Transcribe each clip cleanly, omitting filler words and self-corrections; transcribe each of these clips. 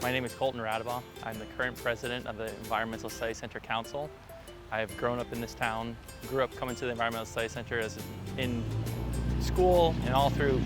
My name is Colton Radebaugh. I'm the current president of the Environmental Studies Center Council. I've grown up in this town, grew up coming to the Environmental Studies Center in school and all through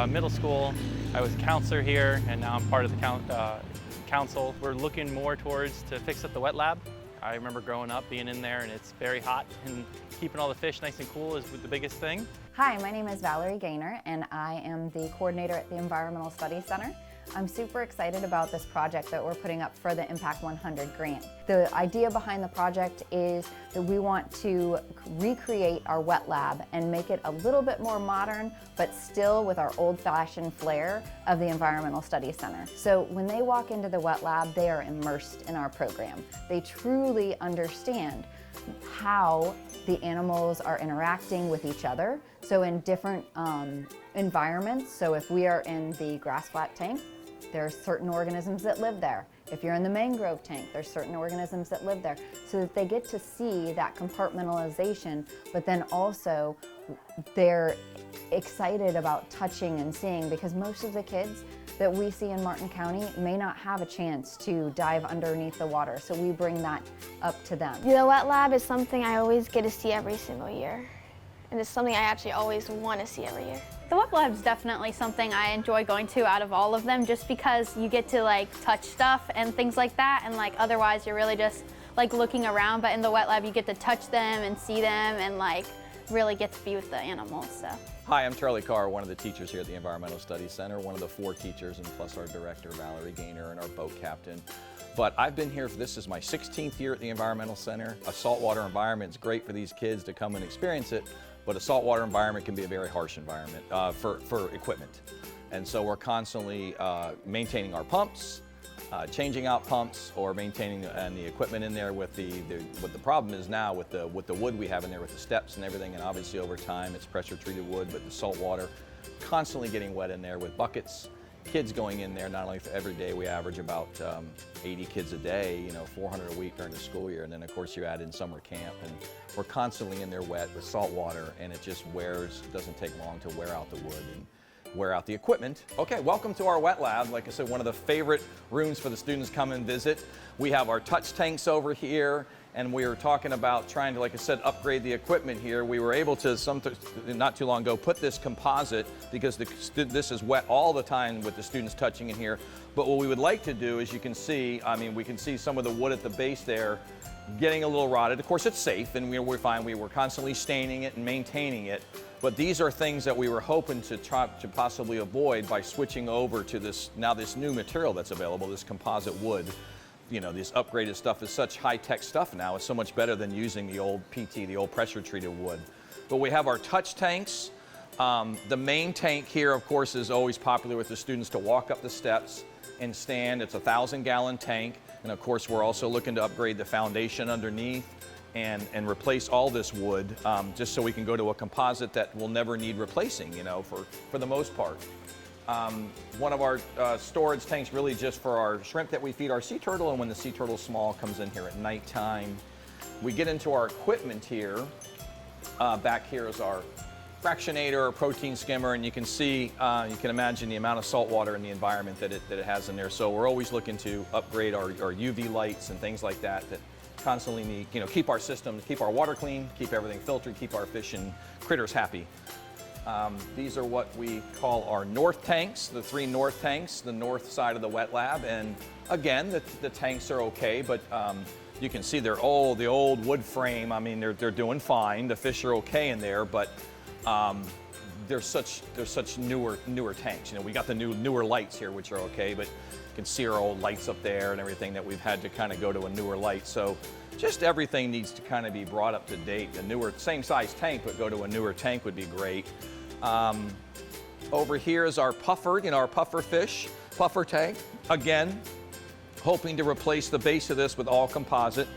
middle school. I was a counselor here, and now I'm part of the council. We're looking more towards to fix up the wet lab. I remember growing up being in there, and it's very hot, and keeping all the fish nice and cool is the biggest thing. Hi, my name is Valerie Gaynor, and I am the coordinator at the Environmental Studies Center. I'm super excited about this project that we're putting up for the Impact100 grant. The idea behind the project is that we want to recreate our wet lab and make it a little bit more modern, but still with our old-fashioned flair of the Environmental Studies Center. So when they walk into the wet lab, they are immersed in our program. They truly understand how the animals are interacting with each other. So in different environments, so if we are in the grass flat tank, there are certain organisms that live there. If you're in the mangrove tank, there's certain organisms that live there. So that they get to see that compartmentalization, but then also they're excited about touching and seeing, because most of the kids that we see in Martin County may not have a chance to dive underneath the water. So we bring that up to them. The wet lab is something I always get to see every single year. And it's something I actually always want to see every year. The wet lab is definitely something I enjoy going to out of all of them, just because you get to touch stuff and things like that, and otherwise you're really just looking around. But in the wet lab you get to touch them and see them and really get to be with the animals. So. Hi, I'm Charlie Carr, one of the teachers here at the Environmental Studies Center, one of the 4 teachers, and plus our director Valerie Gaynor and our boat captain. But I've been here, this is my 16th year at the Environmental Center. A saltwater environment is great for these kids to come and experience it, but a saltwater environment can be a very harsh environment for equipment. And so we're constantly maintaining our pumps, changing out pumps, or maintaining the equipment in there with what the problem is now with the wood we have in there with the steps and everything, and obviously over time it's pressure treated wood, but the salt water constantly getting wet in there with buckets. Kids going in there, not only for every day, we average about 80 kids a day, 400 a week during the school year, and then of course you add in summer camp, and we're constantly in there wet with salt water, and it just doesn't take long to wear out the wood and wear out the equipment. Okay, welcome to our wet lab. Like I said, one of the favorite rooms for the students to come and visit. We have our touch tanks over here, and we were talking about trying to, like I said, upgrade the equipment here. We were able to, not too long ago, put this composite, because this is wet all the time with the students touching in here. But what we would like to do, as you can see, we can see some of the wood at the base there getting a little rotted. Of course, it's safe, and we're fine. We were constantly staining it and maintaining it. But these are things that we were hoping to possibly avoid by switching over to this new material that's available, this composite wood. This upgraded stuff is such high-tech stuff now. It's so much better than using the old PT, the old pressure-treated wood. But we have our touch tanks. The main tank here, of course, is always popular with the students to walk up the steps and stand. It's a 1,000-gallon tank. And of course, we're also looking to upgrade the foundation underneath and replace all this wood, just so we can go to a composite that will never need replacing, for the most part. One of our storage tanks really just for our shrimp that we feed our sea turtle, and when the sea turtle small comes in here at nighttime. We get into our equipment here. Back here is our fractionator or protein skimmer, and you can see, you can imagine the amount of salt water in the environment that it has in there. So we're always looking to upgrade our UV lights and things like that constantly need, keep our systems, keep our water clean, keep everything filtered, keep our fish and critters happy. These are what we call our north tanks, the 3 north tanks, the north side of the wet lab. And again, the tanks are okay, but you can see they're old, the old wood frame. They're doing fine. The fish are okay in there, but they're such newer tanks. We got the newer lights here, which are okay, but you can see our old lights up there and everything that we've had to kind of go to a newer light. So just everything needs to kind of be brought up to date. A newer, same size tank, but go to a newer tank would be great. Over here is our puffer, our puffer tank. Again, hoping to replace the base of this with all composite.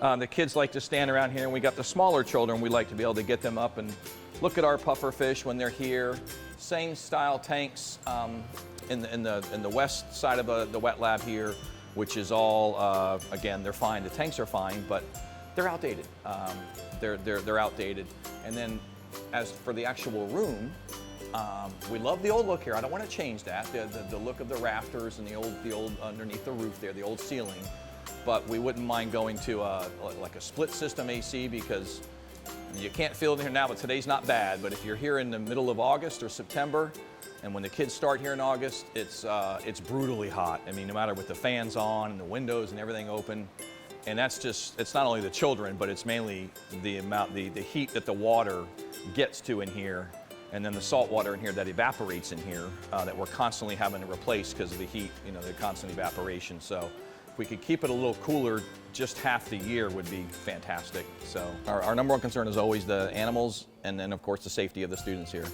The kids like to stand around here, and we got the smaller children. We like to be able to get them up and look at our puffer fish when they're here. Same style tanks in the west side of the wet lab here, which is all, again, they're fine. The tanks are fine, but they're outdated. They're outdated. And then as for the actual room, We love the old look here. I don't want to change that, the look of the rafters and the old underneath the roof there, the old ceiling. But we wouldn't mind going to like a split system AC, because you can't feel it here now, but today's not bad. But if you're here in the middle of August or September, and when the kids start here in August, it's brutally hot. I mean, no matter with the fans on and the windows and everything open. And that's just, it's not only the children, but it's mainly the heat that the water gets to in here, and then the salt water in here that evaporates in here, that we're constantly having to replace because of the heat, you know, the constant evaporation. So if we could keep it a little cooler just half the year would be fantastic. So our number one concern is always the animals, and then of course the safety of the students here.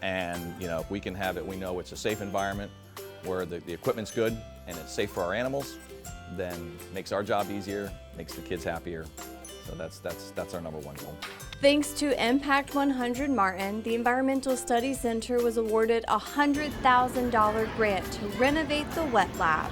And you know, if we can have it, we know it's a safe environment where the equipment's good and it's safe for our animals, then makes our job easier, makes the kids happier. So that's our number one goal. Thanks to Impact100 Martin, the Environmental Studies Center was awarded a $100,000 grant to renovate the wet lab.